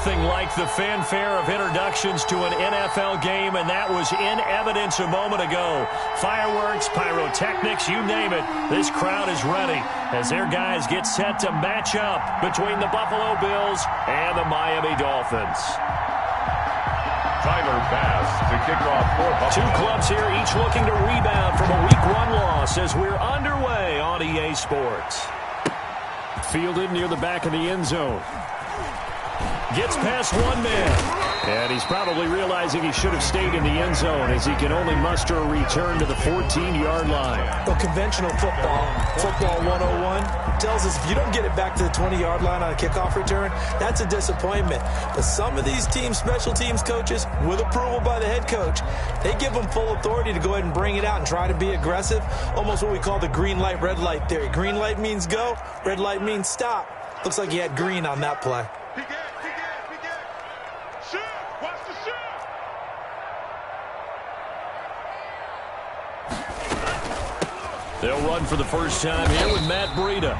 nothing like the fanfare of introductions to an NFL game, and that was in evidence a moment ago. Fireworks, pyrotechnics, you name it. This crowd is ready as their guys get set to match up between the Buffalo Bills and the Miami Dolphins. Tyler Bass to kick off for Buffalo. Two clubs here, each looking to rebound from a Week 1 loss as we're underway on EA Sports. Fielded near the back of the end zone. Gets past one man. And he's probably realizing he should have stayed in the end zone as he can only muster a return to the 14-yard line. Well, conventional football 101, tells us if you don't get it back to the 20-yard line on a kickoff return, that's a disappointment. But some of these teams, special teams coaches, with approval by the head coach, they give them full authority to go ahead and bring it out and try to be aggressive. Almost what we call the green light, red light theory. Green light means go, red light means stop. Looks like he had green on that play. They'll run for the first time here with Matt Breida.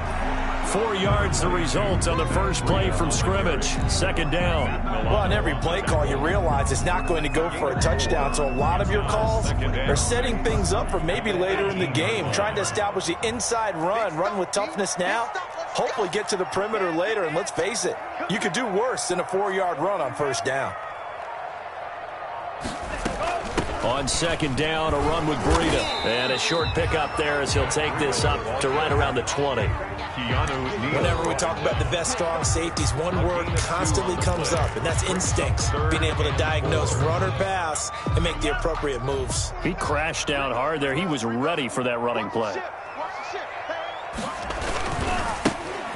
4 yards the result on the first play from scrimmage. Second down. Well, on every play call, you realize it's not going to go for a touchdown. So a lot of your calls are setting things up for maybe later in the game, trying to establish the inside run with toughness now. Hopefully get to the perimeter later, and let's face it, you could do worse than a 4-yard run on first down. On second down, a run with Breida. And a short pickup there as he'll take this up to right around the 20. Whenever we talk about the best strong safeties, one word constantly comes up, and that's instincts. Being able to diagnose run or pass and make the appropriate moves. He crashed down hard there. He was ready for that running play.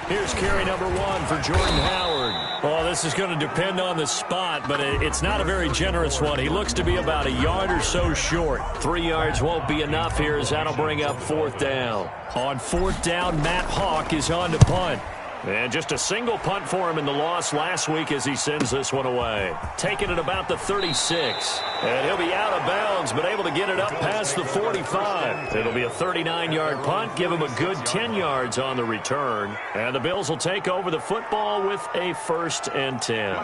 Here's carry number 1 for Jordan Howard. Well, this is going to depend on the spot, but it's not a very generous one. He looks to be about a yard or so short. 3 yards won't be enough here as that'll bring up fourth down. On fourth down, Matt Hawk is on to punt. And just a single punt for him in the loss last week as he sends this one away. Taking it about the 36. And he'll be out of bounds, but able to get it up past the 45. It'll be a 39-yard punt, give him a good 10 yards on the return. And the Bills will take over the football with a 1st and 10.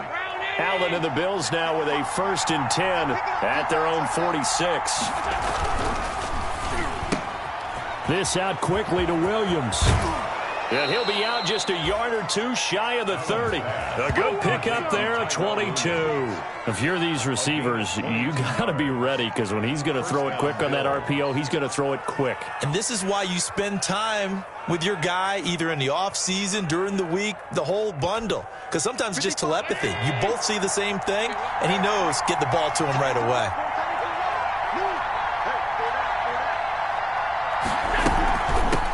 Allen and the Bills now with a 1st and 10 at their own 46. This out quickly to Williams. And he'll be out just a yard or two shy of the 30. A good pickup there, a 22. If you're these receivers, you got to be ready because when he's going to throw it quick on that RPO, he's going to throw it quick. And this is why you spend time with your guy either in the offseason, during the week, the whole bundle. Because sometimes it's just telepathy. You both see the same thing, and he knows get the ball to him right away.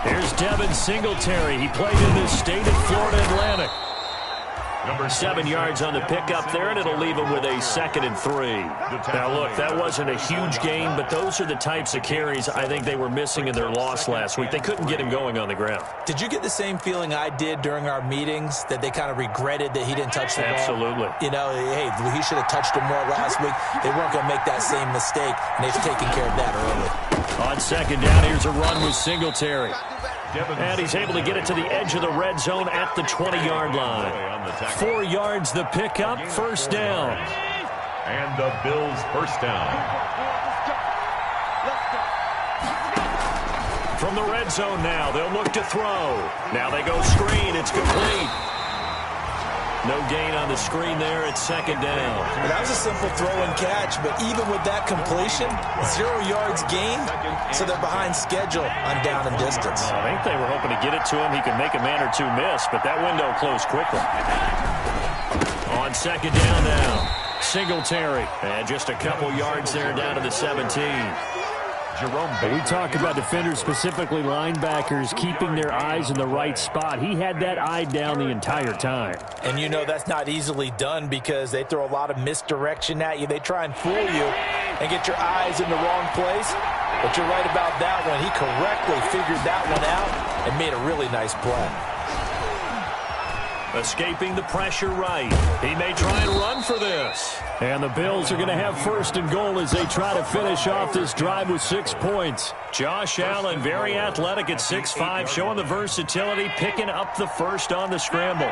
Here's Devin Singletary. He played in this state at Florida Atlantic. Number 7 yards on the pickup there, and it'll leave him with a 2nd and 3. Now, look, that wasn't a huge gain, but those are the types of carries I think they were missing in their loss last week. They couldn't get him going on the ground. Did you get the same feeling I did during our meetings, that they kind of regretted that he didn't touch the ball? Absolutely. You know, hey, he should have touched him more last week. They weren't going to make that same mistake, and they've taken care of that early. On second down, here's a run with Singletary. And he's able to get it to the edge of the red zone at the 20-yard line. 4 yards the pickup, first down. And the Bills first down. From the red zone now, they'll look to throw. Now they go screen, it's complete. No gain on the screen there at second down. Well, that was a simple throw and catch, but even with that completion, 0 yards gained, so they're behind schedule on down and distance. I think they were hoping to get it to him. He could make a man or two miss, but that window closed quickly. On second down now, Singletary. And just a couple yards there down to the 17. We talk about defenders, specifically linebackers, keeping their eyes in the right spot. He had that eye down the entire time. And you know that's not easily done because they throw a lot of misdirection at you. They try and fool you and get your eyes in the wrong place. But you're right about that one. He correctly figured that one out and made a really nice play. Escaping the pressure right. He may try and run for this. And the Bills are going to have 1st and goal as they try to finish off this drive with 6 points. Josh Allen, very athletic at 6'5", showing the versatility, picking up the first on the scramble.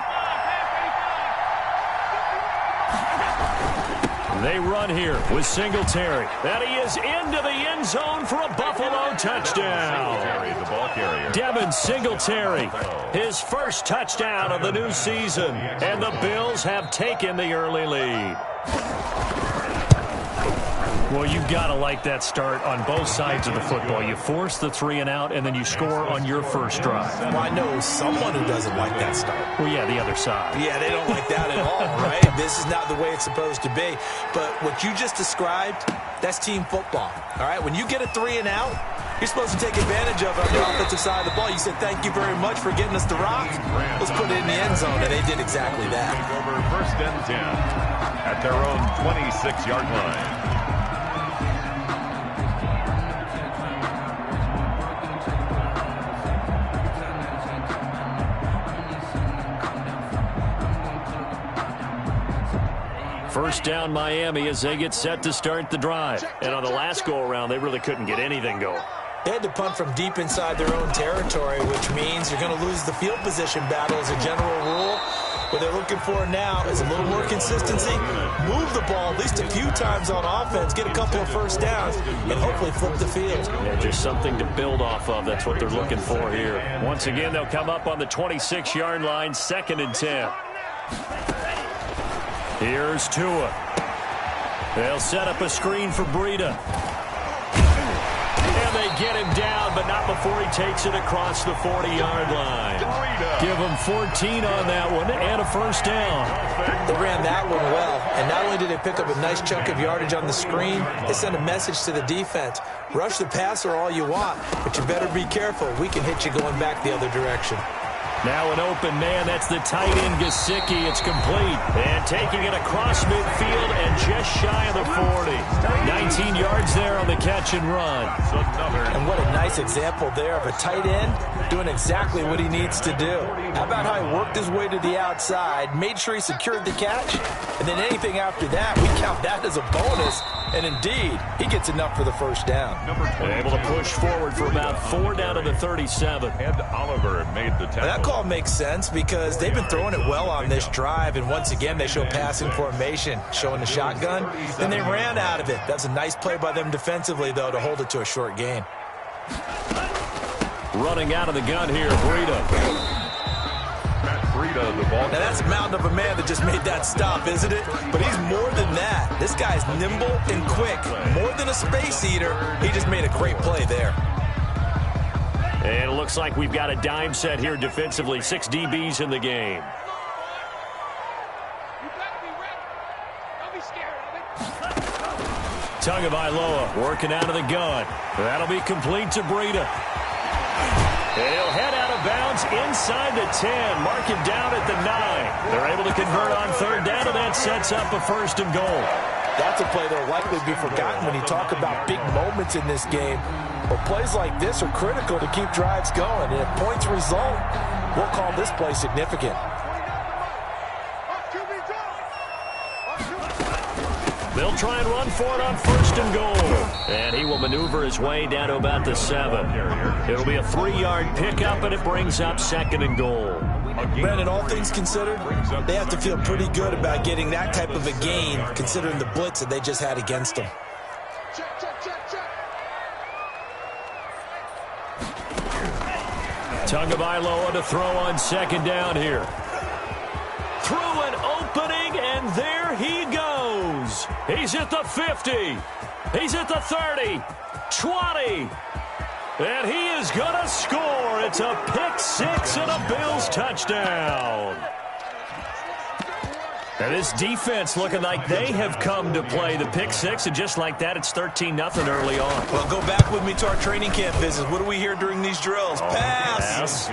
They run here with Singletary. And he is into the end zone for a Buffalo touchdown. Singletary, the ball carrier. Devin Singletary, his first touchdown of the new season. And the Bills have taken the early lead. Well, you've got to like that start on both sides of the football. You force the 3-and-out, and then you score on your first drive. Well, I know someone who doesn't like that start. Well, yeah, the other side. Yeah, they don't like that at all, right? This is not the way it's supposed to be. But what you just described, that's team football, all right? When you get a 3-and-out, you're supposed to take advantage of it on the offensive side of the ball. You said, thank you very much for getting us the rock. Let's put it in the end zone, and they did exactly that. Over first and 10 at their own 26-yard line. First down Miami as they get set to start the drive. And on the last go-around, they really couldn't get anything going. They had to punt from deep inside their own territory, which means you're going to lose the field position battle as a general rule. What they're looking for now is a little more consistency, move the ball at least a few times on offense, get a couple of first downs, and hopefully flip the field. Yeah, just something to build off of. That's what they're looking for here. Once again, they'll come up on the 26-yard line, 2nd and 10. Here's Tua. They'll set up a screen for Breida. And they get him down, but not before he takes it across the 40-yard line. Give him 14 on that one and a first down. They ran that one well, and not only did they pick up a nice chunk of yardage on the screen, they sent a message to the defense. Rush the passer all you want, but you better be careful. We can hit you going back the other direction. Now an open man. That's the tight end, Gesicki. It's complete. And taking it across midfield and just shy of the 40. 19 yards there on the catch and run. And what a nice example there of a tight end doing exactly what he needs to do. How about how he worked his way to the outside, made sure he secured the catch, and then anything after that, we count that as a bonus. And indeed, he gets enough for the first down. And able to push forward for about 4 down to the 37. And Oliver made the tackle. That call makes sense because they've been throwing it well on this drive, and once again they show passing formation, showing the shotgun, and they ran out of it. That's a nice play by them defensively, though, to hold it to a short gain. Running out of the gun here, Breida. The ball. Now that's a mountain of a man that just made that stop, isn't it? But he's more than that. This guy's nimble and quick. More than a space eater, he just made a great play there. And it looks like we've got a dime set here defensively. 6 DBs in the game. Tagovailoa working out of the gun. That'll be complete to Breida. And he'll head out of bounds inside the 10. Mark him down at the 9. They're able to convert on 3rd down, and that sets up a 1st and goal. That's a play that'll likely be forgotten when you talk about big moments in this game. But plays like this are critical to keep drives going. And if points result, we'll call this play significant. They'll try and run for it on 1st and goal. And he will maneuver his way down to about the 7. It'll be a 3-yard pickup, and it brings up 2nd and goal. Brandon, all things considered, they have to feel pretty good about getting that type of a gain, considering the blitz that they just had against them. Tagovailoa to throw on 2nd down here. Through an opening, and there he goes. He's at the 50. He's at the 30. 20. And he is going to score. It's a pick 6 and a Bills touchdown. And this defense looking like they have come to play the pick 6, and just like that, it's 13-0 early on. Well, go back with me to our training camp visits. What do we hear during these drills? Pass.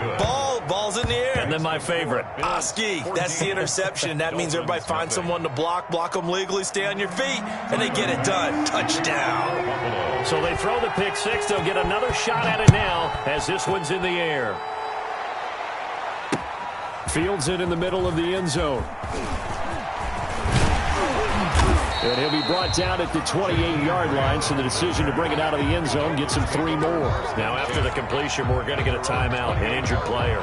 Ball's in the air. And then my favorite. Ski. That's the interception. That means everybody finds someone to block them legally, stay on your feet, and they get it done. Touchdown. So they throw the pick 6. They'll get another shot at it now as this one's in the air. Fields it in the middle of the end zone. And he'll be brought down at the 28-yard line, so the decision to bring it out of the end zone gets him 3 more. Now, after the completion, we're going to get a timeout, an injured player.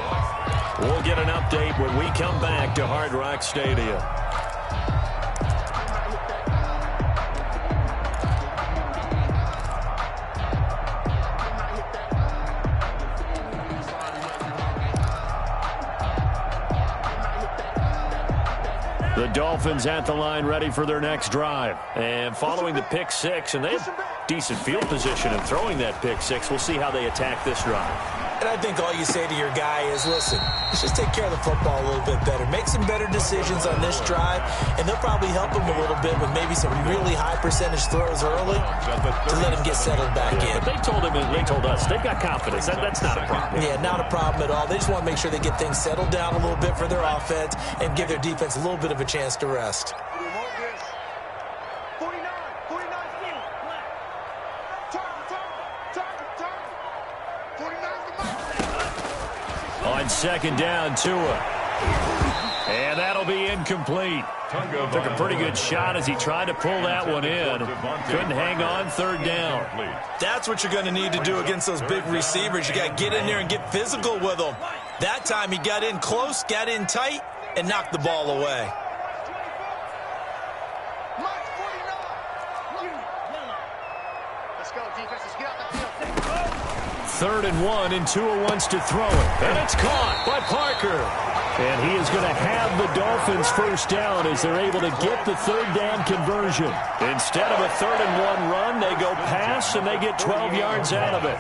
We'll get an update when we come back to Hard Rock Stadium. The Dolphins at the line ready for their next drive. And following the pick six, and they have decent field position in throwing that pick six. We'll see how they attack this drive. And I think all you say to your guy is, listen, let's just take care of the football a little bit better. Make some better decisions on this drive, and they'll probably help him a little bit with maybe some really high percentage throws early to let him get settled back in. But they told us, they've got confidence. That's not a problem. Yeah, not a problem at all. They just want to make sure they get things settled down a little bit for their offense and give their defense a little bit of a chance to rest. On second down, Tua. And that'll be incomplete. Took a pretty good shot as he tried to pull that one in. Couldn't hang on, third down. That's what you're going to need to do against those big receivers. You got to get in there and get physical with them. That time he got in close, got in tight, and knocked the ball away. Third and one, and Tua wants to throw it. And it's caught by Parker. And he is going to have the Dolphins first down as they're able to get the third down conversion. Instead of a 3rd and 1 run, they go pass, and they get 12 yards out of it.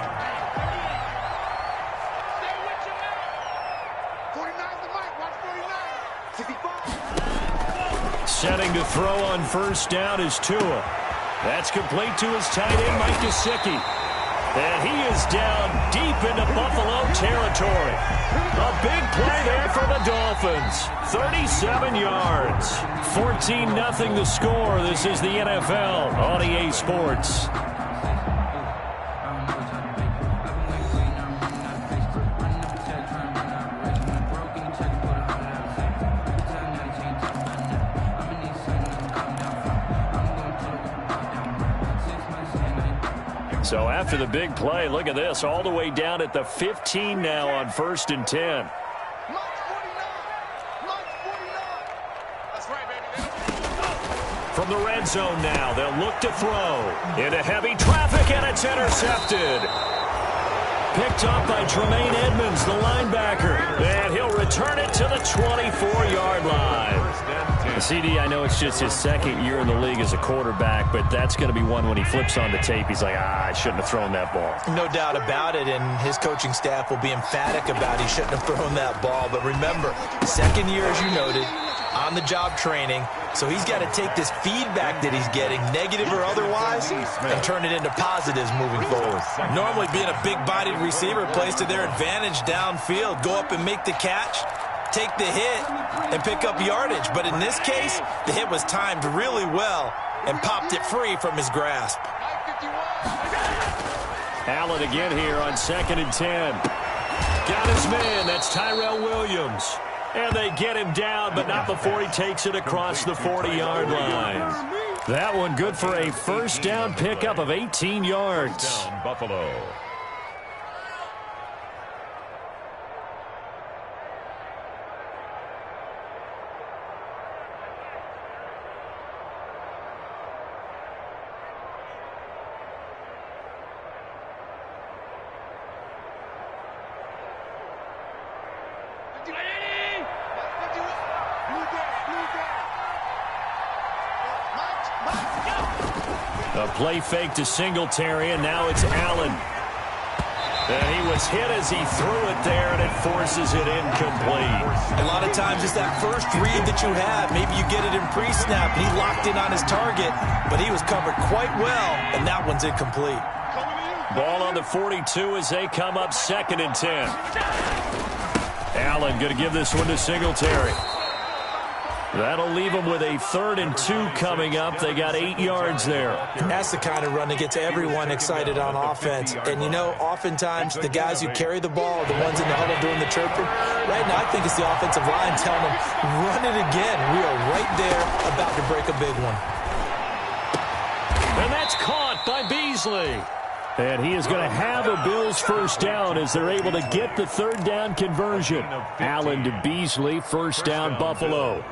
Setting to throw on first down is Tua. That's complete to his tight end, Mike Gesicki. And he is down deep into Buffalo territory. A big play there for the Dolphins. 37 yards. 14-0 the score. This is the NFL on EA Sports. So after the big play, look at this, all the way down at the 15 now on 1st and 10. From the red zone now, they'll look to throw. Into heavy traffic, and it's intercepted. Picked up by Tremaine Edmonds, the linebacker. And he'll return it to the 24-yard line. CD, I know it's just his second year in the league as a quarterback, but that's going to be one when he flips on the tape. He's like, I shouldn't have thrown that ball. No doubt about it, and his coaching staff will be emphatic about he shouldn't have thrown that ball. But remember, second year, as you noted, on-the-job training, so he's got to take this feedback that he's getting, negative or otherwise, and turn it into positives moving forward. Normally, being a big-bodied receiver plays to their advantage downfield. Go up and make the catch, take the hit, and pick up yardage. But in this case, the hit was timed really well and popped it free from his grasp. Allen again here on 2nd and 10. Got his man. That's Tyrell Williams. And they get him down, but not before he takes it across the 40-yard line. That one good for a first down pickup of 18 yards. Down, Buffalo. A play fake to Singletary, and now it's Allen. And he was hit as he threw it there, and it forces it incomplete. A lot of times it's that first read that you have. Maybe you get it in pre-snap, and he locked in on his target, but he was covered quite well, and that one's incomplete. Ball on the 42 as they come up 2nd and 10. Allen going to give this one to Singletary. That'll leave them with a 3rd and 2 coming up. They got 8 yards there. That's the kind of run that gets everyone excited on offense. And, you know, oftentimes the guys who carry the ball are the ones in the huddle doing the chirping. Right now, I think it's the offensive line telling them, run it again. We are right there about to break a big one. And that's caught by Beasley. And he is going to have a Bills first down as they're able to get the 3rd down conversion. Allen to Beasley, first down Buffalo.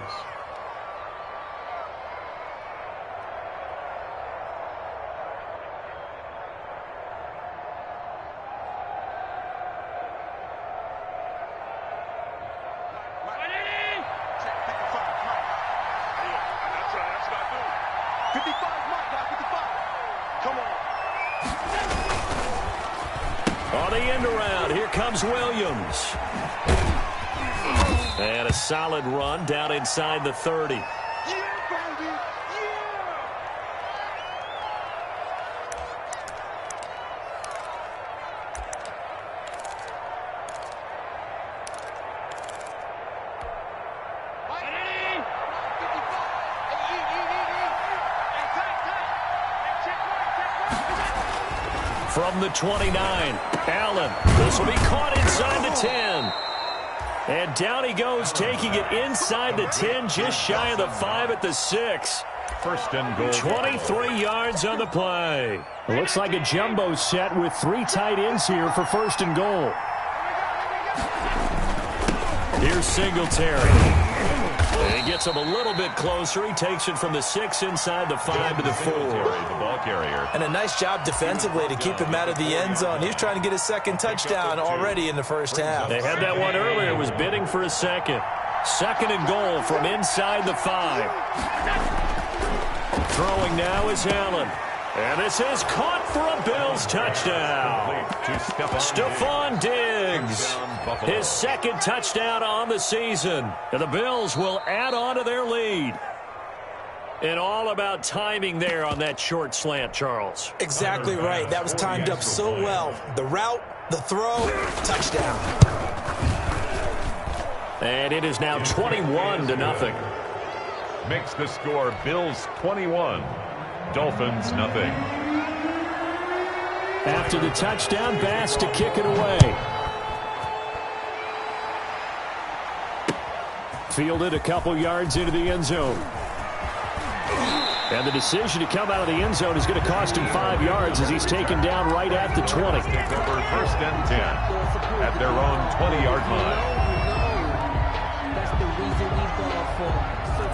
On the end around, here comes Williams. And a solid run down inside the 30. From the 29, Allen. This will be caught inside the 10. And down he goes, taking it inside the 10, just shy of the 5 at the 6. First and goal. 23 yards on the play. It looks like a jumbo set with 3 tight ends here for first and goal. Here's Singletary. And he gets him a little bit closer. He takes it from the 6 inside the 5 to the 4. The ball carrier. And a nice job defensively to keep him out of the end zone. He was trying to get his second touchdown already in the first half. They had that one earlier. Was bidding for a second. Second and goal from inside the 5. Throwing now is Allen. And this is caught for a Bills touchdown. Stephon Diggs. His second touchdown on the season. And the Bills will add on to their lead. And all about timing there on that short slant, Charles. Exactly right. That was timed up so well. The route, the throw, touchdown. And it is now 21-0. Makes the score Bills 21. Dolphins nothing. After the touchdown, Bass to kick it away. Fielded a couple yards into the end zone. And the decision to come out of the end zone is going to cost him 5 yards as he's taken down right at the 20. Over first and 10 at their own 20-yard line.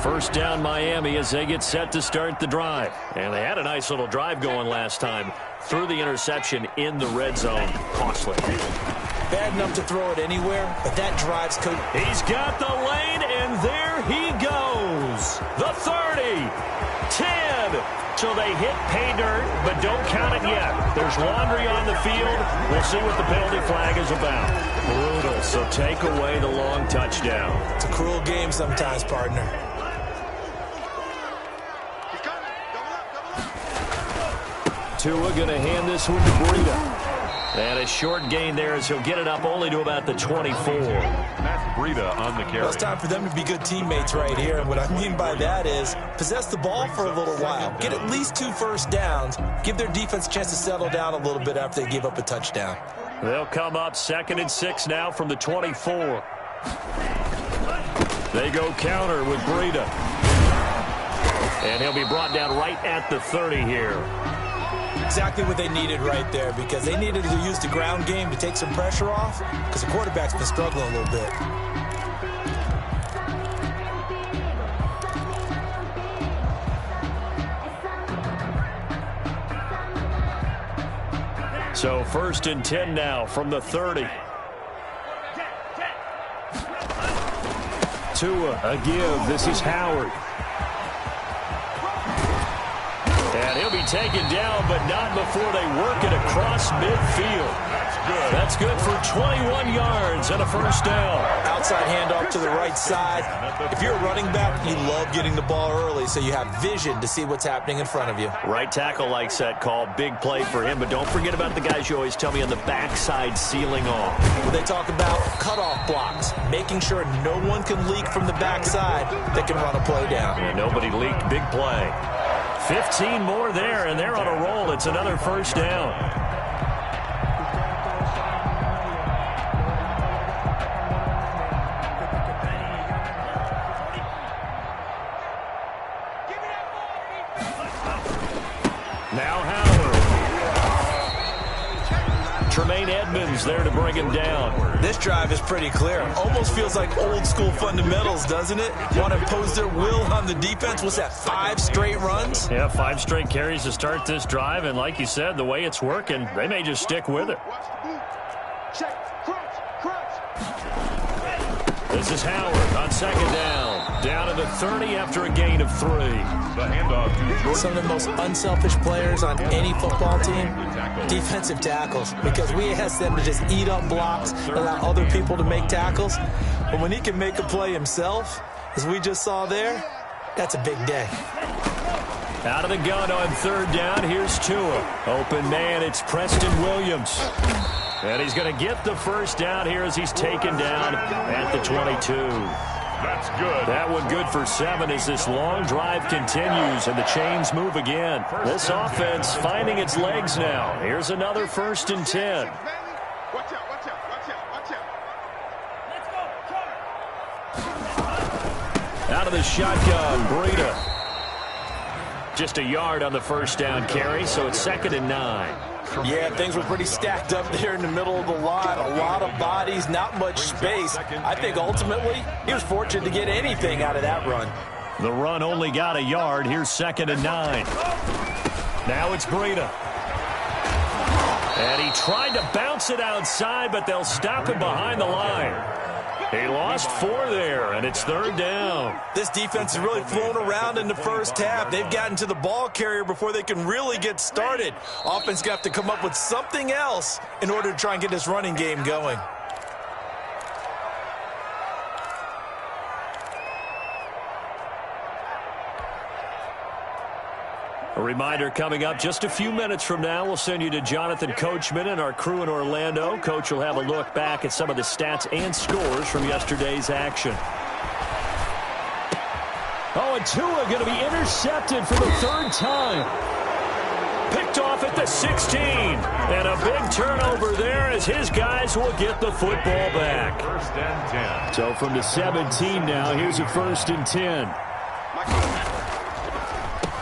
First down Miami as they get set to start the drive. And they had a nice little drive going last time. Threw the interception in the red zone. Costly. Bad enough to throw it anywhere, but that drives coach. He's got the lane, and there he goes. The 30. 10. So they hit pay dirt, but don't count it yet. There's laundry on the field. We'll see what the penalty flag is about. Brutal. So take away the long touchdown. It's a cruel game sometimes, partner. Tua going to hand this one to Breida. And a short gain there as he'll get it up only to about the 24. Matt Breida on the carry. Well, it's time for them to be good teammates right here. And what I mean by that is possess the ball for a little while. Get at least 2 first downs. Give their defense a chance to settle down a little bit after they give up a touchdown. They'll come up 2nd and 6 now from the 24. They go counter with Breida. And he'll be brought down right at the 30 here. Exactly what they needed right there, because they needed to use the ground game to take some pressure off, because the quarterback's been struggling a little bit. So 1st and 10 now from the 30. Tua, a give. This is Howard. And he'll be taken down, but not before they work it across midfield. That's good for 21 yards and a first down. Outside handoff to the right side. If you're a running back, you love getting the ball early so you have vision to see what's happening in front of you. Right tackle likes that call. Big play for him, but don't forget about the guys you always tell me on the backside sealing off. When they talk about cutoff blocks, making sure no one can leak from the backside that can run a play down. And nobody leaked. Big play. 15 more there, and they're on a roll. It's another first down. Now Howard. Tremaine Edmonds there to bring him down. This drive is pretty clear. Almost feels like old school fundamentals, doesn't it? Want to impose their will on the defense. What's that, 5 straight runs? Yeah, 5 straight carries to start this drive. And like you said, the way it's working, they may just stick with it. This is Howard on second down. Down to the 30 after a gain of 3. The handoff to Jordan. Some of the most unselfish players on any football team, defensive tackles, because we ask them to just eat up blocks, allow other people to make tackles. But when he can make a play himself, as we just saw there, that's a big day. Out of the gun on third down, here's Tua. Open man, it's Preston Williams. And he's going to get the first down here as he's taken down at the 22. That's good. That one good for 7 as this long drive continues and the chains move again. This offense finding its legs now. Here's another 1st and 10. Out of the shotgun, Breida. Just a yard on the first down carry, so it's 2nd and 9. Yeah, things were pretty stacked up there in the middle of the line. A lot of bodies, not much space. I think ultimately he was fortunate to get anything out of that run. The run only got a yard. Here's 2nd and 9. Now it's Breida. And he tried to bounce it outside, but they'll stop him behind the line. He lost 4 there, and it's 3rd down. This defense has really flown around in the first half. They've gotten to the ball carrier before they can really get started. Offense got to come up with something else in order to try and get this running game going. A reminder coming up just a few minutes from now. We'll send you to Jonathan Coachman and our crew in Orlando. Coach will have a look back at some of the stats and scores from yesterday's action. Oh, and Tua going to be intercepted for the 3rd time. Picked off at the 16. And a big turnover there as his guys will get the football back. 1st and 10. So from the 17 now, here's a 1st and 10.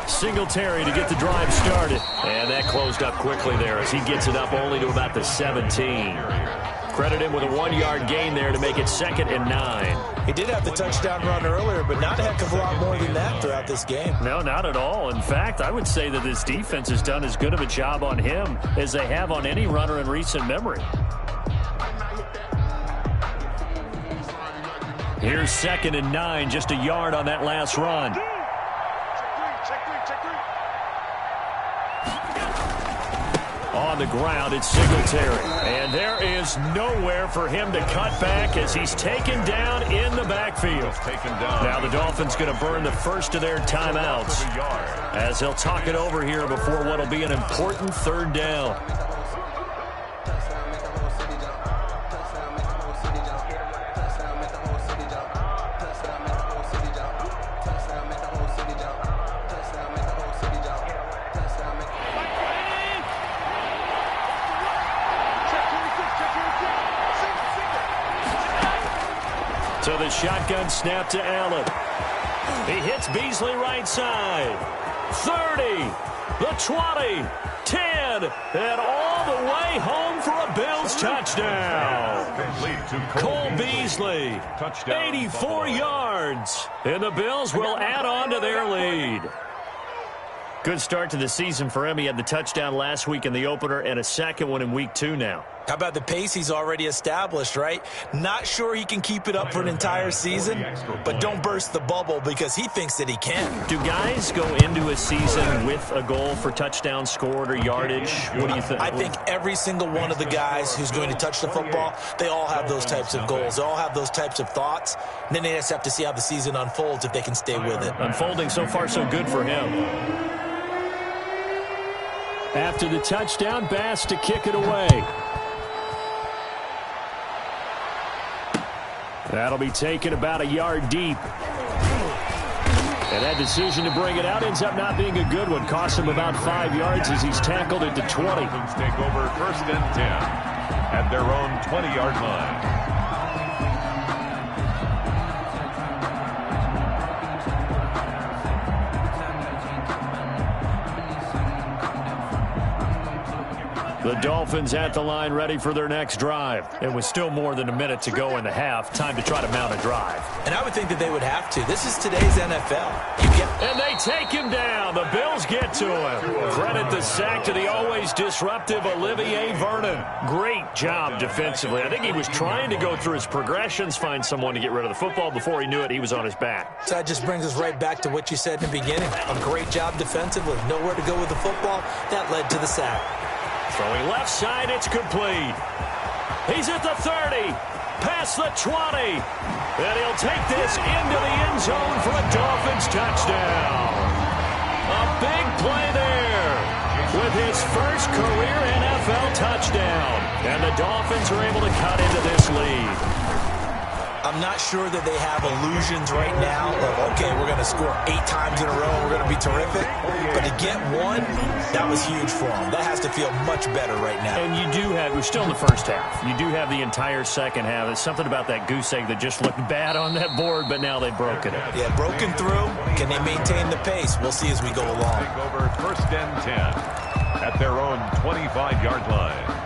Singletary to get the drive started. And that closed up quickly there as he gets it up only to about the 17. Credit him with a 1-yard gain there to make it 2nd and 9. He did have the touchdown run earlier, but not a heck of a lot more than that throughout this game. No, not at all. In fact, I would say that this defense has done as good of a job on him as they have on any runner in recent memory. Here's 2nd and 9, just a yard on that last run. On the ground, it's Singletary. And there is nowhere for him to cut back as he's taken down in the backfield. Now the Dolphins going to burn the first of their timeouts as they'll talk it over here before what will be an important 3rd down. So the shotgun snap to Allen. He hits Beasley right side. 30, the 20, 10, and all the way home for a Bills touchdown. Cole Beasley, 84 yards, and the Bills will add on to their lead. Good start to the season for him. He had the touchdown last week in the opener and a 2nd one in week 2 now. How about the pace he's already established, right? Not sure he can keep it up for an entire season, but don't burst the bubble because he thinks that he can. Do guys go into a season with a goal for touchdown scored or yardage? What do you think? I think every single one of the guys who's going to touch the football, they all have those types of goals. They all have those types of thoughts. And then they just have to see how the season unfolds if they can stay with it. Unfolding so far so good for him. After the touchdown, Bass to kick it away. That'll be taken about a yard deep. And that decision to bring it out ends up not being a good one. Cost him about 5 yards as he's tackled at the 20. Take over 1st and 10 at their own 20-yard line. The Dolphins at the line ready for their next drive. It was still more than a minute to go in the half. Time to try to mount a drive. And I would think that they would have to. This is today's NFL. And they take him down. The Bills get to him. Credit the sack to the always disruptive Olivier Vernon. Great job defensively. I think he was trying to go through his progressions, find someone to get rid of the football. Before he knew it, he was on his back. So that just brings us right back to what you said in the beginning. A great job defensively. Nowhere to go with the football. That led to the sack. Throwing left side, it's complete. He's at the 30, past the 20, and he'll take this into the end zone for a Dolphins touchdown. A big play there with his first career NFL touchdown, and the Dolphins are able to cut into this lead. I'm not sure that they have illusions right now of, okay, we're going to score 8 times in a row and we're going to be terrific. But to get one, that was huge for them. That has to feel much better right now. And you do have, we're still in the first half. You do have the entire second half. There's something about that goose egg that just looked bad on that board, but now they've broken it. Yeah, broken through. Can they maintain the pace? We'll see as we go along. Take over 1st and 10 at their own 25-yard line.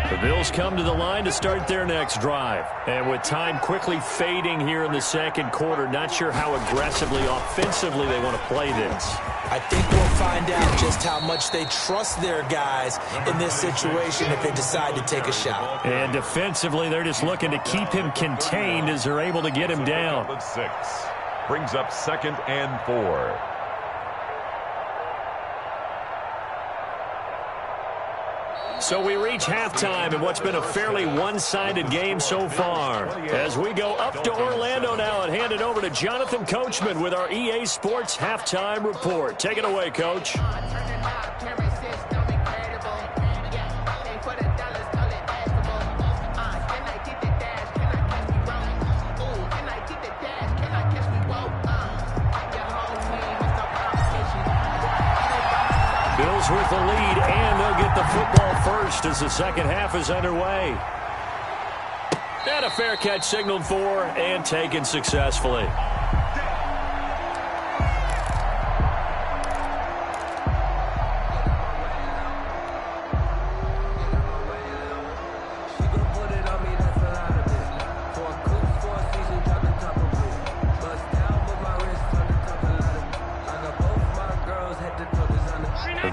The Bills come to the line to start their next drive. And with time quickly fading here in the second quarter, not sure how aggressively, offensively they want to play this. I think we'll find out just how much they trust their guys in this situation if they decide to take a shot. And defensively, they're just looking to keep him contained as they're able to get him down. 6 brings up 2nd and 4. So we reach halftime in what's been a fairly one-sided game so far. As we go up to Orlando now and hand it over to Jonathan Coachman with our EA Sports Halftime Report. Take it away, Coach. Bills with the lead, and they'll get the football first as the second half is underway. And a fair catch signaled for and taken successfully.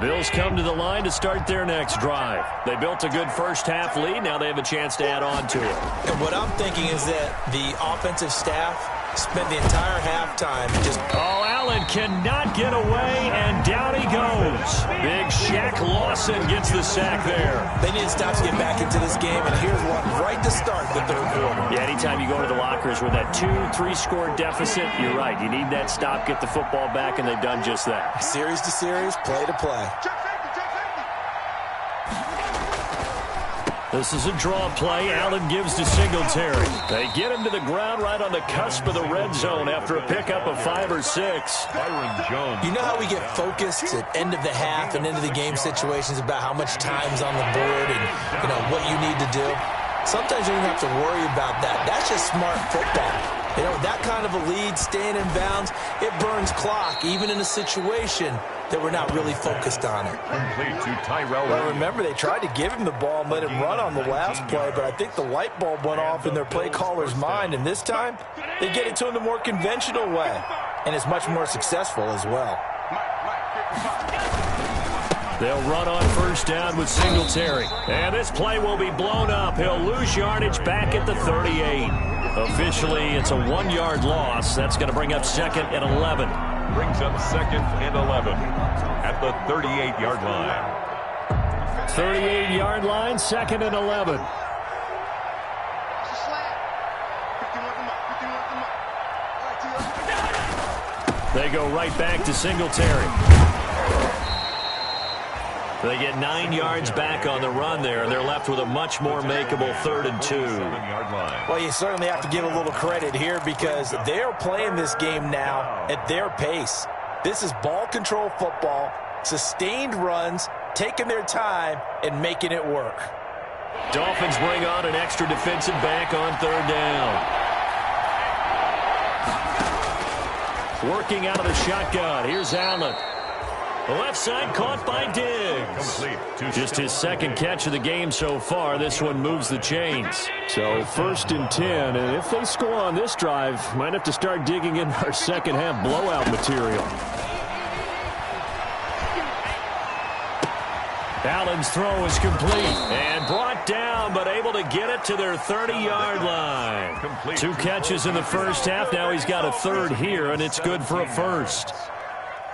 Bills come to the line to start their next drive. They built a good first half lead. Now they have a chance to add on to it. And what I'm thinking is that the offensive staff spent the entire halftime just... Oh, Allen cannot get away, and down he goes. Big Shaq Lawson gets the sack there. They need to stop to get back into this game, and here's one right to start the third quarter. Yeah, anytime you go to the lockers with that 2-3 score deficit, you're right. You need that stop, get the football back, and they've done just that. Series to series, play to play. This is a draw play. Allen gives to Singletary. They get him to the ground right on the cusp of the red zone after a pickup of 5 or 6. Byron Jones. You know how we get focused at end of the half and into the game situations about how much time's on the board and, you know, what you need to do? Sometimes you don't have to worry about that. That's just smart football. You know, that kind of a lead, staying in bounds, it burns clock, even in a situation that we're not really focused on it. Complete to Tyrell. Well, remember, they tried to give him the ball and let him run on the last play, but I think the light bulb went off in their play caller's mind, and this time, they get it to him the more conventional way, and it's much more successful as well. They'll run on first down with Singletary. And this play will be blown up. He'll lose yardage back at the 38. Officially, it's a 1-yard loss. That's going to bring up 2nd and 11. Brings up 2nd and 11 at the 38-yard line. 38-yard line, 2nd and 11. They go right back to Singletary. They get 9 yards back on the run there, and they're left with a much more makeable 3rd and 2. Well, you certainly have to give a little credit here because they're playing this game now at their pace. This is ball control football, sustained runs, taking their time, and making it work. Dolphins bring on an extra defensive back on 3rd down. Working out of the shotgun. Here's Allen. The left side caught by Diggs. Complete. Just his second catch of the game so far. This one moves the chains. So 1st and 10, and if they score on this drive, might have to start digging in our second half blowout material. Allen's throw is complete and brought down, but able to get it to their 30-yard line. 2 catches in the first half. Now he's got a third here, and it's good for a first.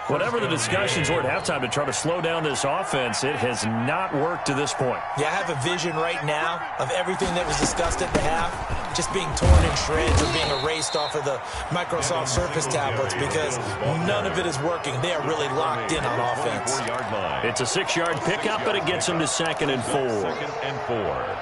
Whatever the discussions were at halftime to try to slow down this offense, it has not worked to this point. Yeah, I have a vision right now of everything that was discussed at the half just being torn in shreds or being erased off of the Microsoft Surface tablets because none of it is working. They are really locked in on offense. It's a 6-yard pickup, but it gets them to 2nd and 4. 2nd and 4.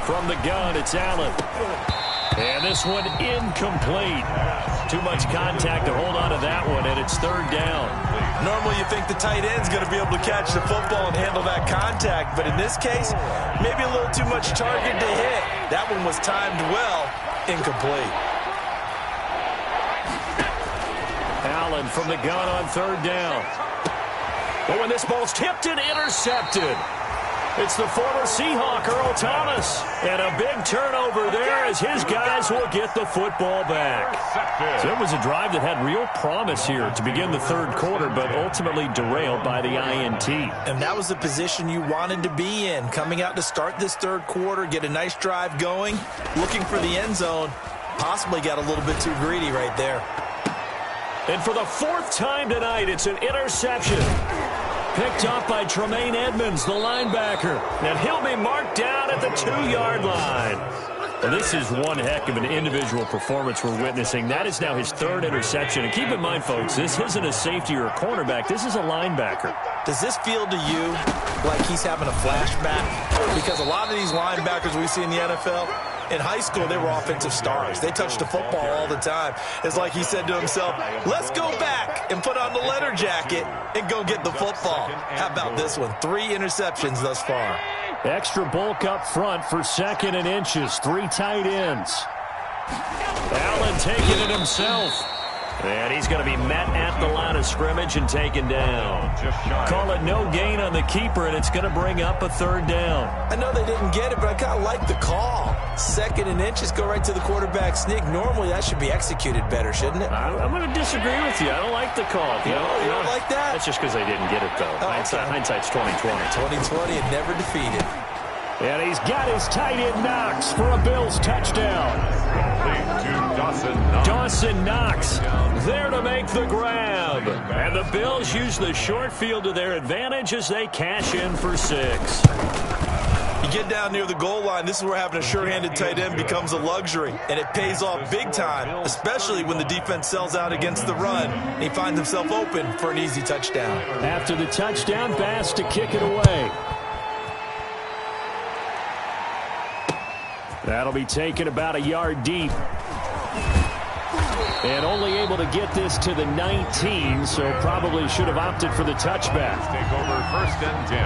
From the gun, it's Allen. And this one incomplete. Too much contact to hold on to that one, and it's 3rd down. Normally you think the tight end's going to be able to catch the football and handle that contact, but in this case, maybe a little too much target to hit. That one was timed well, incomplete. Allen from the gun on 3rd down. Oh, and this ball's tipped and intercepted. It's the former Seahawk, Earl Thomas. And a big turnover there as his guys will get the football back. So it was a drive that had real promise here to begin the 3rd quarter, but ultimately derailed by the INT. And that was the position you wanted to be in, coming out to start this 3rd quarter, get a nice drive going, looking for the end zone. Possibly got a little bit too greedy right there. And for the 4th time tonight, it's an interception. Picked up by Tremaine Edmonds, the linebacker. And he'll be marked down at the 2-yard line. Well, this is one heck of an individual performance we're witnessing. That is now his 3rd interception. And keep in mind, folks, this isn't a safety or a cornerback. This is a linebacker. Does this feel to you like he's having a flashback? Because a lot of these linebackers we see in the NFL, in high school, they were offensive stars. They touched the football all the time. It's like he said to himself, let's go back and put on the letter jacket and go get the football. How about this one? 3 interceptions thus far. Extra bulk up front for 2nd and inches. 3 tight ends. Allen taking it himself. And he's going to be met at the line of scrimmage and taken down. Call it no gain on the keeper, and it's going to bring up a 3rd down. I know they didn't get it, but I kind of like the call. 2nd and inches, go right to the quarterback sneak. Normally, that should be executed better, shouldn't it? I'm going to disagree with you. I don't like the call. You don't like that? That's just because they didn't get it, though. Oh, Hindsight's 20/20. 20/20 and never defeated. And he's got his tight end Knox for a Bills touchdown. Dawson Knox there to make the grab. And the Bills use the short field to their advantage as they cash in for 6. You get down near the goal line, this is where having a sure-handed tight end becomes a luxury, and it pays off big time, especially when the defense sells out against the run, and he finds himself open for an easy touchdown. After the touchdown, Bass to kick it away. That'll be taken about a yard deep. And only able to get this to the 19, so probably should have opted for the touchback. Take over 1st and 10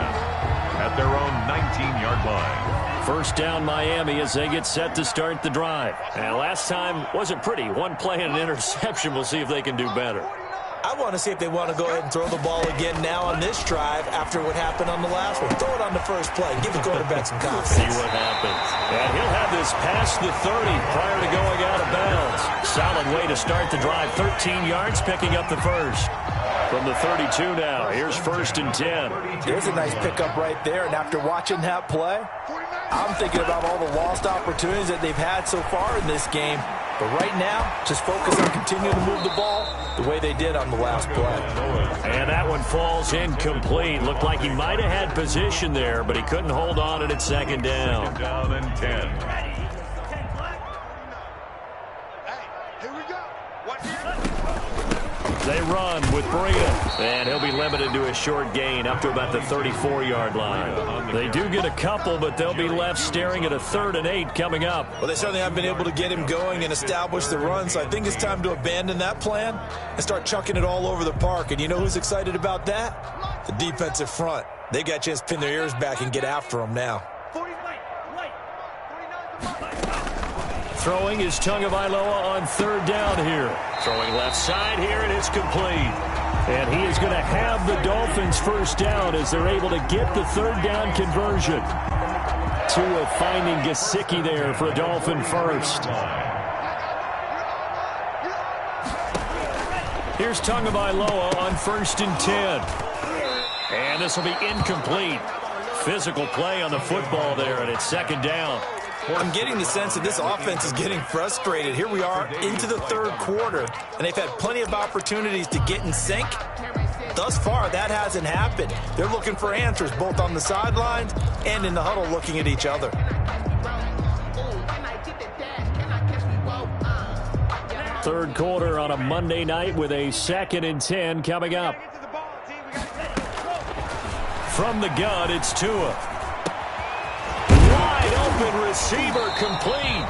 at their own 19-yard line. 1st down Miami as they get set to start the drive. And last time wasn't pretty. 1 play and an interception. We'll see if they can do better. I want to see if they want to go ahead and throw the ball again now on this drive after what happened on the last one. Throw it on the first play. Give the quarterback some confidence. See what happens. And he'll have this past the 30 prior to going out of bounds. Solid way to start the drive. 13 yards, picking up the first. From the 32 now, here's 1st and 10. There's a nice pickup right there, and after watching that play, I'm thinking about all the lost opportunities that they've had so far in this game. But right now, just focus on continuing to move the ball the way they did on the last play. And that one falls incomplete. Looked like he might have had position there, but he couldn't hold on it at 2nd down. 2nd down and 10. They run with Breida. And he'll be limited to a short gain up to about the 34-yard line. They do get a couple, but they'll be left staring at a 3rd and 8 coming up. Well, they certainly haven't been able to get him going and establish the run, so I think it's time to abandon that plan and start chucking it all over the park. And you know who's excited about that? The defensive front. They got a chance to pin their ears back and get after him now. Throwing is Tagovailoa on 3rd down here. Throwing left side here, and it's complete. And he is going to have the Dolphins 1st down as they're able to get the 3rd down conversion. Tua finding Gesicki there for a Dolphin 1st. Here's Tagovailoa on 1st and 10. And this will be incomplete. Physical play on the football there, and it's 2nd down. Well, I'm getting the sense that this offense is getting frustrated. Here we are into the 3rd quarter, and they've had plenty of opportunities to get in sync. Thus far, that hasn't happened. They're looking for answers both on the sidelines and in the huddle looking at each other. 3rd quarter on a Monday night with a 2nd and 10 coming up. From the gun, it's Tua. Wide open receiver complete.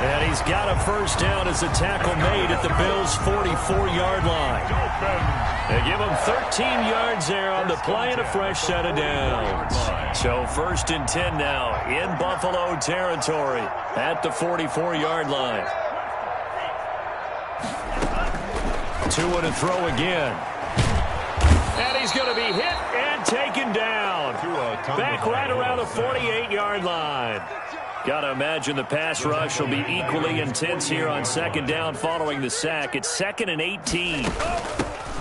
And he's got a 1st down as a tackle made at the Bills' 44-yard line. They give him 13 yards there on the play and a fresh set of downs. So 1st and 10 now in Buffalo territory at the 44-yard line. Tua to throw again. And he's going to be hit and taken down. Back right around the 48-yard line. Got to imagine the pass rush will be equally intense here on 2nd down following the sack. It's 2nd and 18.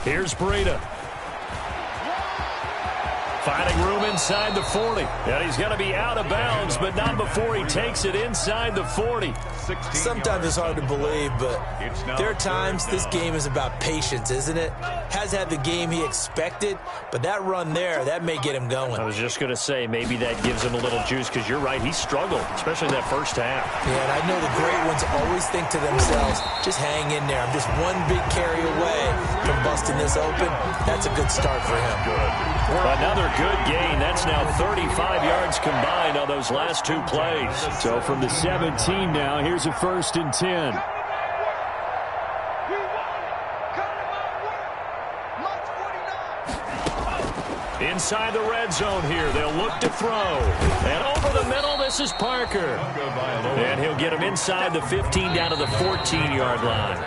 Here's Breida. Finding room inside the 40. And he's going to be out of bounds, but not before he takes it inside the 40. Sometimes it's hard to believe, but there are times this game is about patience, isn't it? Has had the game he expected, but that run there, that may get him going. I was just going to say, maybe that gives him a little juice, because you're right, he struggled, especially that 1st half. Yeah, and I know the great ones always think to themselves, just hang in there. I'm just one big carry away from busting this open. That's a good start for him. Another good gain. That's now 35 yards combined on those last 2 plays. So from the 17 now, here's a 1st and 10. Inside the red zone here. They'll look to throw. And over the middle, this is Parker. And he'll get him inside the 15 down to the 14-yard line.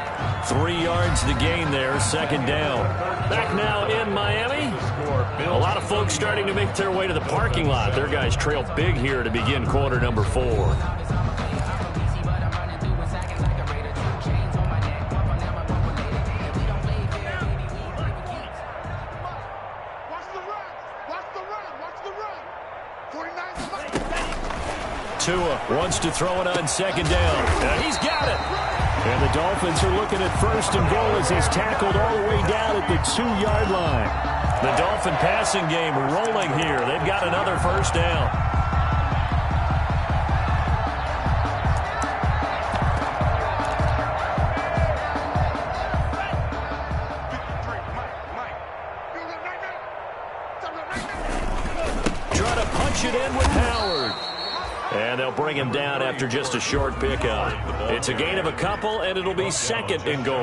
3 yards to gain there, 2nd down. Back now in Miami. A lot of folks starting to make their way to the parking lot. Their guys trail big here to begin quarter number 4. Tua wants to throw it on 2nd down. And he's got it. And the Dolphins are looking at 1st and goal as he's tackled all the way down at the 2-yard line. The Dolphin passing game rolling here. They've got another 1st down. Trying to punch it in with Howard. And they'll bring him down after just a short pickup. It's a gain of a couple, and it'll be 2nd and goal.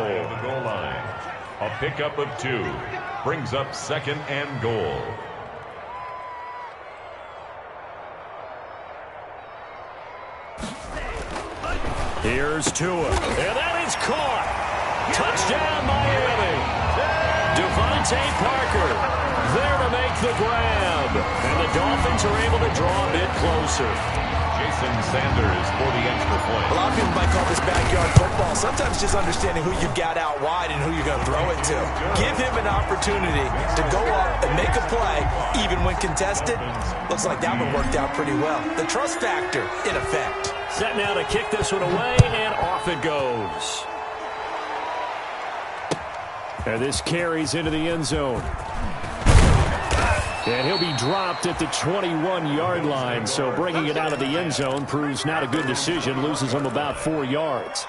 A pickup of 2 brings up 2nd and goal. Here's Tua. And that is caught. Touchdown, Miami. Devontae Parker there to make the grab. And the Dolphins are able to draw a bit closer. Jason Sanders for the extra point. A lot of people might call this backyard football. Sometimes just understanding who you've got out wide and who you're going to throw it to. Give him an opportunity to go up and make a play, even when contested. Looks like that one worked out pretty well. The trust factor, in effect. Set now to kick this one away, and off it goes. And this carries into the end zone. And he'll be dropped at the 21-yard line, so bringing it out of the end zone proves not a good decision, loses him about 4 yards.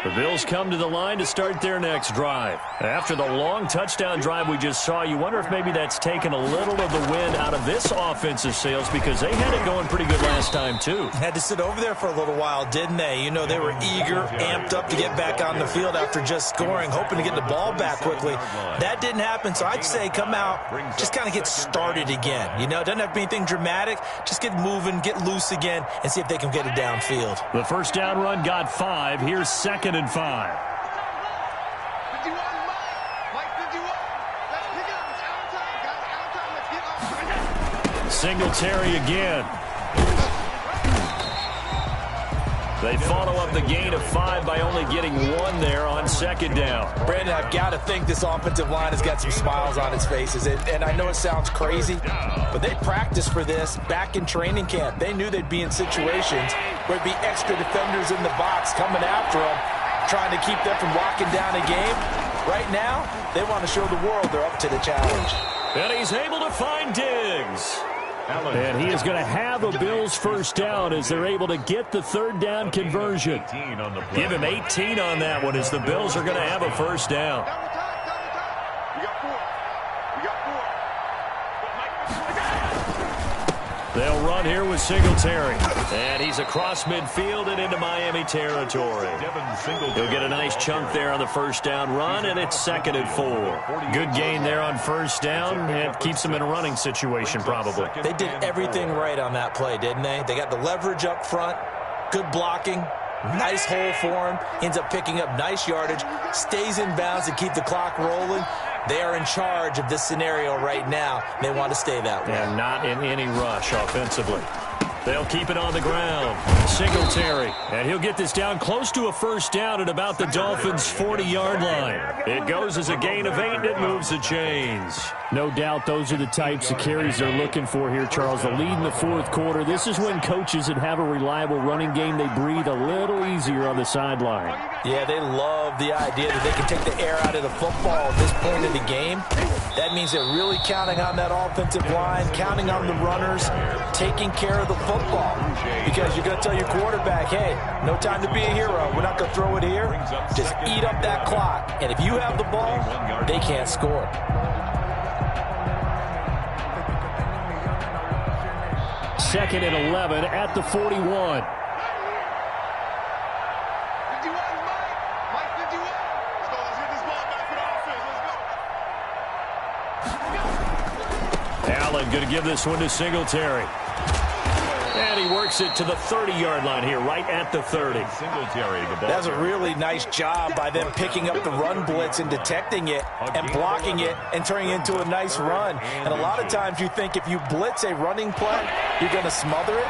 The Bills come to the line to start their next drive. After the long touchdown drive we just saw, you wonder if maybe that's taken a little of the wind out of this offensive sails because they had it going pretty good last time, too. Had to sit over there for a little while, didn't they? You know, they were eager, amped up to get back on the field after just scoring, hoping to get the ball back quickly. That didn't happen, so I'd say come out, just kind of get started again. You know, it doesn't have to be anything dramatic. Just get moving, get loose again, and see if they can get it downfield. The first down run got 5. Here's 2nd and 5. Singletary again. They follow up the gain of 5 by only getting 1 there on 2nd down. Brandon, I've got to think this offensive line has got some smiles on its faces. And I know it sounds crazy, but they practiced for this back in training camp. They knew they'd be in situations where there'd be extra defenders in the box coming after them, trying to keep them from locking down a game. Right now, they want to show the world they're up to the challenge. And he's able to find Diggs. And he is going to have a Bills first down as they're able to get the 3rd down conversion. Give him 18 on that one as the Bills are going to have a first down. They'll run here with Singletary. And he's across midfield and into Miami territory. He'll get a nice chunk there on the first down run, and it's 2nd and 4. Good gain there on first down. It keeps them in a running situation probably. They did everything right on that play, didn't they? They got the leverage up front, good blocking, nice hole for him, ends up picking up nice yardage, stays in bounds to keep the clock rolling. They are in charge of this scenario right now. They want to stay that way. And not in any rush offensively. They'll keep it on the ground. Singletary. And he'll get this down close to a first down at about the Dolphins' 40-yard line. It goes as a gain of 8, and it moves the chains. No doubt those are the types of carries they're looking for here, Charles. The lead in the 4th quarter. This is when coaches that have a reliable running game, they breathe a little easier on the sideline. Yeah, they love the idea that they can take the air out of the football at this point in the game. That means they're really counting on that offensive line, counting on the runners, taking care of the football. Because you're going to tell your quarterback, hey, no time to be a hero. We're not going to throw it here. Just eat up that clock. And if you have the ball, they can't score. Second and 11 at the 41. Allen going to give this one to Singletary. And he works it to the 30-yard line here, right at the 30. Singletary, the ball. That's a really nice job by them picking up the run blitz and detecting it and blocking it and turning it into a nice run. And a lot of times you think if you blitz a running play, you're going to smother it.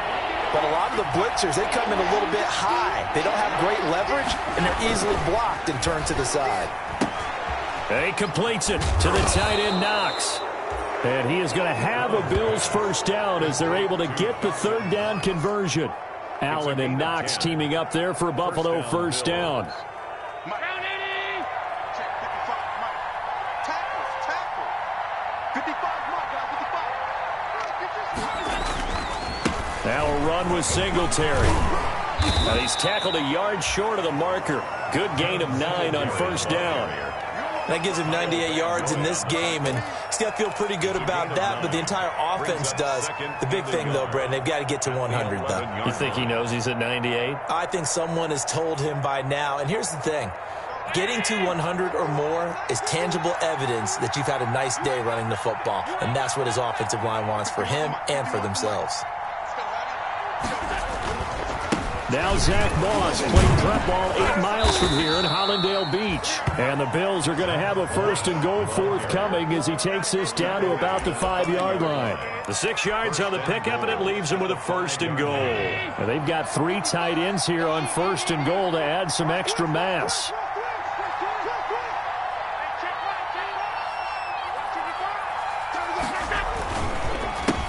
But a lot of the blitzers, they come in a little bit high. They don't have great leverage, and they're easily blocked and turned to the side. And he completes it to the tight end, Knox. And he is going to have a Bills first down as they're able to get the 3rd down conversion. Allen and Knox teaming up there for Buffalo first down. Now a run with Singletary. And he's tackled a yard short of the marker. Good gain of 9 on first down. That gives him 98 yards in this game, and he's got to feel pretty good about that, but the entire offense does. The big thing, though, Brandon, they've got to get to 100, though. You think he knows he's at 98? I think someone has told him by now, and here's the thing. Getting to 100 or more is tangible evidence that you've had a nice day running the football, and that's what his offensive line wants for him and for themselves. Now Zach Moss playing prep ball 8 miles from here in Hollandale Beach. And the Bills are going to have a first and goal forthcoming as he takes this down to about the 5-yard line. The 6 yards on the pickup, and it leaves him with a first and goal. And they've got 3 tight ends here on first and goal to add some extra mass.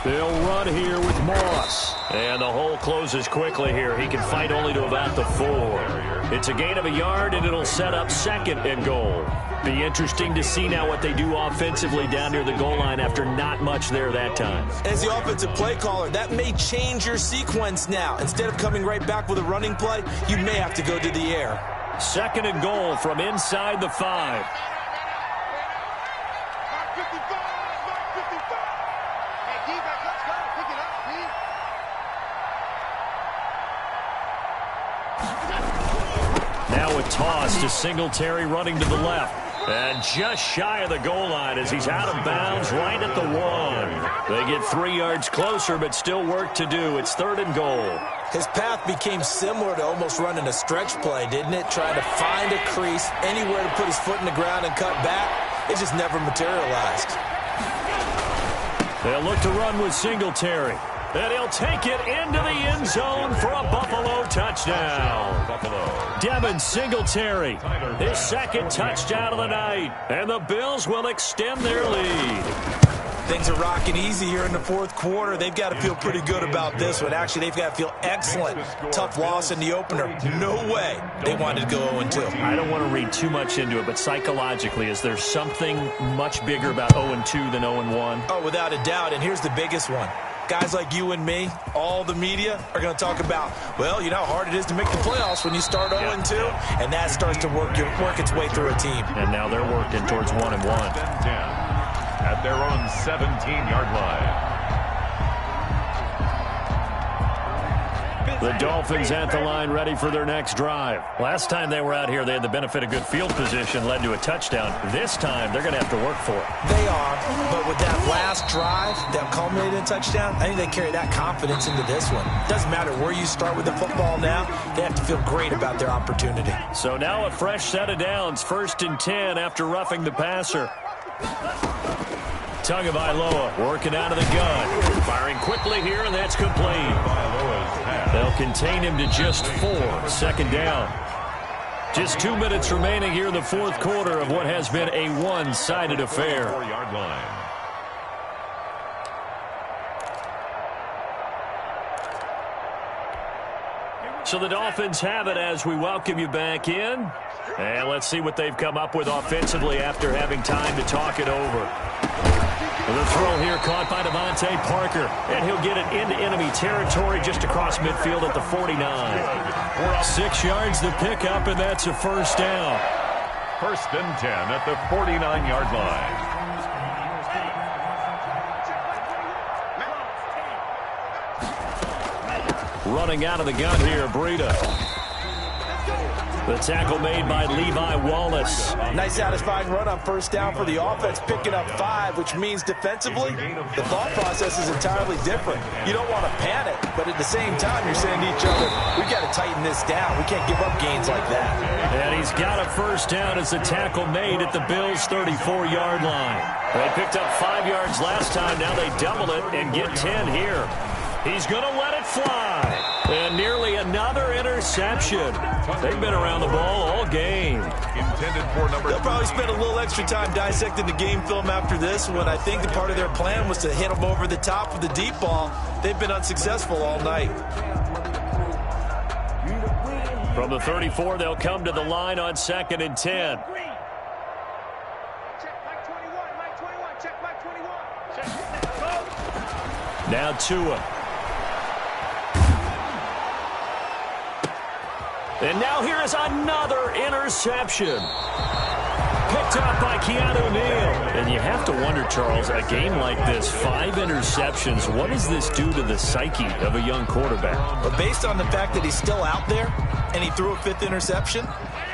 They'll run here with Moss. And the hole closes quickly here. He can fight only to about the 4. It's a gain of a yard, and it'll set up 2nd and goal. Be interesting to see now what they do offensively down near the goal line after not much there that time. As the offensive play caller, that may change your sequence now. Instead of coming right back with a running play, you may have to go to the air. Second and goal from inside the 5. Now a toss to Singletary running to the left. And just shy of the goal line as he's out of bounds right at the 1. They get 3 yards closer, but still work to do. It's third and goal. His path became similar to almost running a stretch play, didn't it? Trying to find a crease, anywhere to put his foot in the ground and cut back. It just never materialized. They'll look to run with Singletary. And he'll take it into the end zone for a Buffalo touchdown. Devin Singletary, his second touchdown of the night. And the Bills will extend their lead. Things are rocking easy here in the fourth quarter. They've got to feel pretty good about this one. Actually, they've got to feel excellent. Tough loss in the opener. No way they wanted to go 0-2. I don't want to read too much into it, but psychologically, is there something much bigger about 0-2 than 0-1? Oh, without a doubt, and here's the biggest one. Guys like you and me, all the media, are going to talk about, well, you know how hard it is to make the playoffs when you start 0-2, and that starts to work its way through a team. And now they're working towards 1-1. At their own 17-yard line. The Dolphins at the line ready for their next drive. Last time they were out here, they had the benefit of good field position, led to a touchdown. This time, they're going to have to work for it. They are, but with that last drive that culminated in a touchdown, I think they carry that confidence into this one. Doesn't matter where you start with the football now, they have to feel great about their opportunity. So now a fresh set of downs, 1st and 10 after roughing the passer. Tagovailoa working out of the gun. Firing quickly here, and that's complete. They'll contain him to just 4. 2nd down. Just 2 minutes remaining here in the fourth quarter of what has been a one-sided affair. 4-yard line. So the Dolphins have it as we welcome you back in. And let's see what they've come up with offensively after having time to talk it over. The throw here caught by Devontae Parker, and he'll get it into enemy territory just across midfield at the 49. 6 yards to pick up, and that's a first down. 1st and 10 at the 49-yard line. Running out of the gun here, Breida. The tackle made by Levi Wallace. Nice satisfying run on 1st down for the offense, picking up 5, which means defensively, the thought process is entirely different. You don't want to panic, but at the same time, you're saying to each other, we've got to tighten this down. We can't give up gains like that. And he's got a first down as the tackle made at the Bills' 34-yard line. They picked up 5 yards last time. Now they double it and get 10 here. He's going to let it fly. And nearly another interception. They've been around the ball all game. Intended for number 3. They'll probably spend a little extra time dissecting the game film after this one. I think the part of their plan was to hit them over the top with the deep ball. They've been unsuccessful all night. From the 34, they'll come to the line on 2nd and 10. Now Tua. And now here is another interception. Picked up by Keanu Neal. And you have to wonder, Charles, a game like this, 5 interceptions, what does this do to the psyche of a young quarterback? But based on the fact that he's still out there and he threw a 5th interception,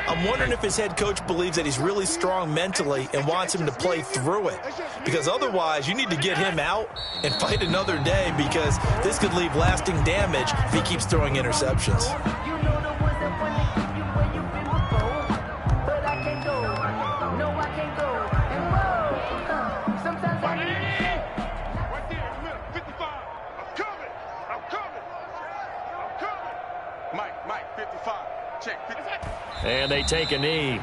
I'm wondering if his head coach believes that he's really strong mentally and wants him to play through it. Because otherwise, you need to get him out and fight another day, because this could leave lasting damage if he keeps throwing interceptions. And they take a knee.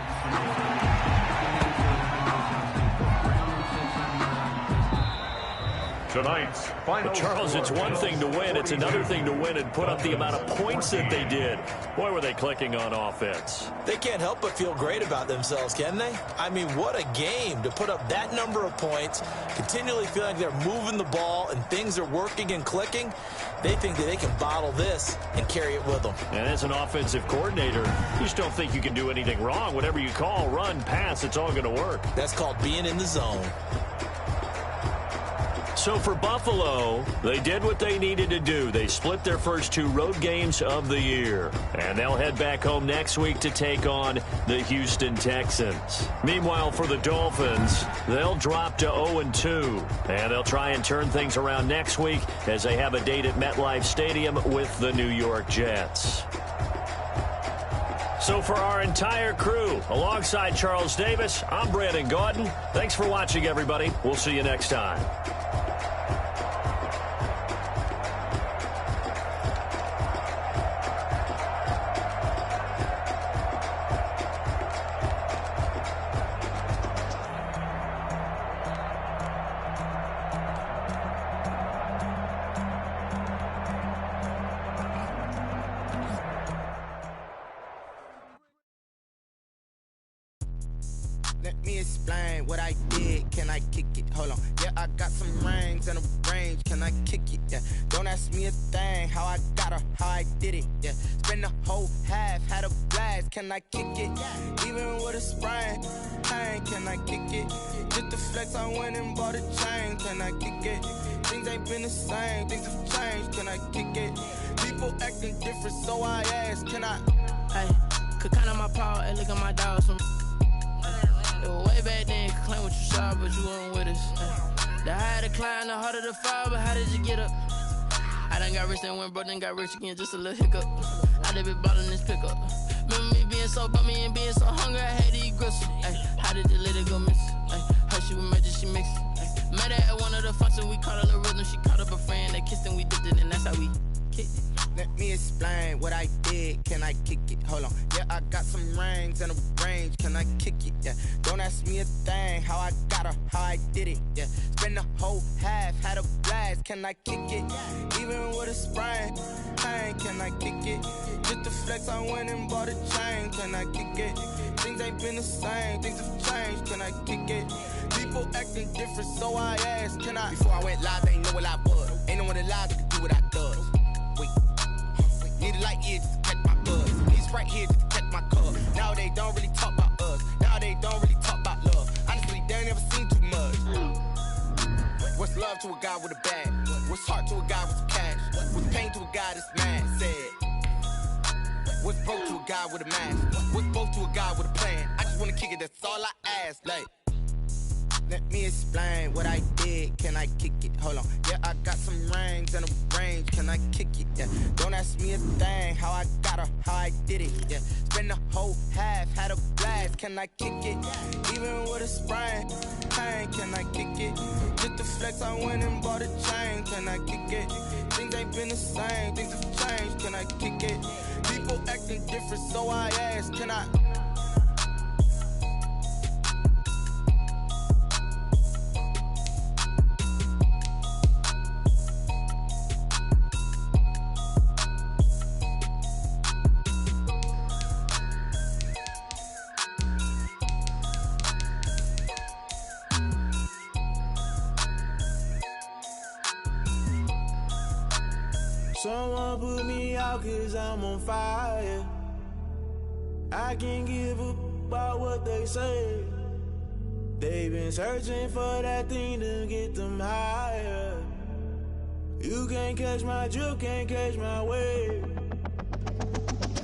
Tonight's final. But Charles, it's one thing to win. It's another thing to win and put up the amount of points that they did. Boy, were they clicking on offense. They can't help but feel great about themselves, can they? I mean, what a game to put up that number of points, continually feel like they're moving the ball and things are working and clicking. They think that they can bottle this and carry it with them. And as an offensive coordinator, you just don't think you can do anything wrong. Whatever you call, run, pass, it's all going to work. That's called being in the zone. So for Buffalo, they did what they needed to do. They split their first 2 road games of the year. And they'll head back home next week to take on the Houston Texans. Meanwhile, for the Dolphins, they'll drop to 0-2. And they'll try and turn things around next week as they have a date at MetLife Stadium with the New York Jets. So for our entire crew, alongside Charles Davis, I'm Brandon Gaudin. Thanks for watching, everybody. We'll see you next time. Let me explain what I did. Can I kick it? Hold on. Yeah, I got some rings and a range. Can I kick it? Yeah. Don't ask me a thing. How I got her, how I did it. Yeah. Spend the whole half, had a blast. Can I kick it? Even with a sprain. Hey, can I kick it? Just the flex, I went and bought a chain. Can I kick it? Things ain't been the same. Things have changed. Can I kick it? People acting different, so I ask. Can I? Hey, could count on my power and look at my dogs from. Way back then, could claim what you saw, but you weren't with us. The higher the climb, the harder the fall, but how did you get up? I done got rich, then went broke, then got rich again, just a little hiccup. I done been ballin' this pickup. Remember me being so bummy and being so hungry, I had to eat gristle. Ay, how did the lady go miss? Her she was magic, she mixed. Met her at one of the functions, we caught a little rhythm, she caught up a friend, they kissed and we dipped it, and that's how we kicked it. Let me explain what I did. Can I kick it? Hold on. Yeah, I got some rings and a range. Can I kick it? Yeah. Don't ask me a thing. How I got her, how I did it. Yeah. Spend the whole half, had a blast. Can I kick it? Even with a sprain. Hey, can I kick it? Just the flex, I went and bought a chain. Can I kick it? Things ain't been the same. Things have changed. Can I kick it? People acting different, so I asked. Can I? Before I went live, they ain't know what I was. Ain't no one alive that could do what I does. Wait. Need a light year just to catch my buzz. These right here just to catch my cup. Now they don't really talk about us. Now they don't really talk about love. Honestly, they ain't never seen too much. What's love to a guy with a bag? What's heart to a guy with some cash? What's pain to a guy that's mad? Said. What's broke to a guy with a mask? What's both to a guy with a plan? I just wanna kick it, that's all I ask. Like, let me explain what I did. Can I kick it? Hold on. Yeah, I got some rings and a range. Can I kick it? Yeah. Don't ask me a thing. How I got her, how I did it. Yeah. Spend the whole half, had a blast. Can I kick it? Even with a sprain. Hey, can I kick it? Just the flex, I went and bought a chain. Can I kick it? Things ain't been the same. Things have changed. Can I kick it? People acting different, so I ask. Can I? Someone put me out 'cause I'm on fire. I can't give a about what they say. They've been searching for that thing to get them higher. You can't catch my drift, can't catch my wave.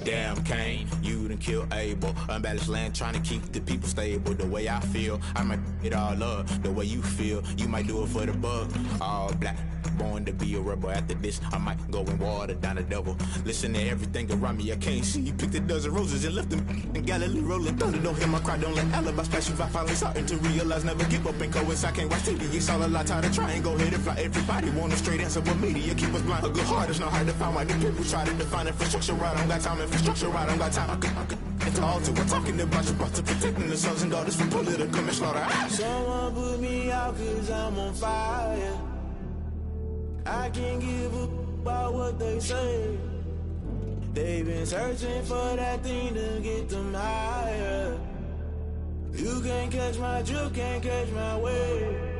Damn, Kane, you done killed Abel. Unbalanced land, trying to keep the people stable. The way I feel, I might it all up. The way you feel, you might do it for the buck. All black, born to be a rebel. After this, I might go and water down the devil. Listen to everything around me, I can't see. You picked a dozen roses and left them in Galilee rolling thunder. Don't hear my cry, don't let alibi splash. If I finally starting to realize, never give up and coincide. I can't watch TV, it's all a lot. Tired of trying, go ahead and fly. Everybody want a straight answer, but media keep us blind. A good heart is not hard to find. Why the people try to define infrastructure right? I don't got time, infrastructure right, I don't got time. I could it's all to we're talking about you, about to protecting the sons and daughters from political and slaughter. Someone put me out 'cause I'm on fire. I can't give a about what they say. They've been searching for that thing to get them higher. You can't catch my drift, can't catch my wave.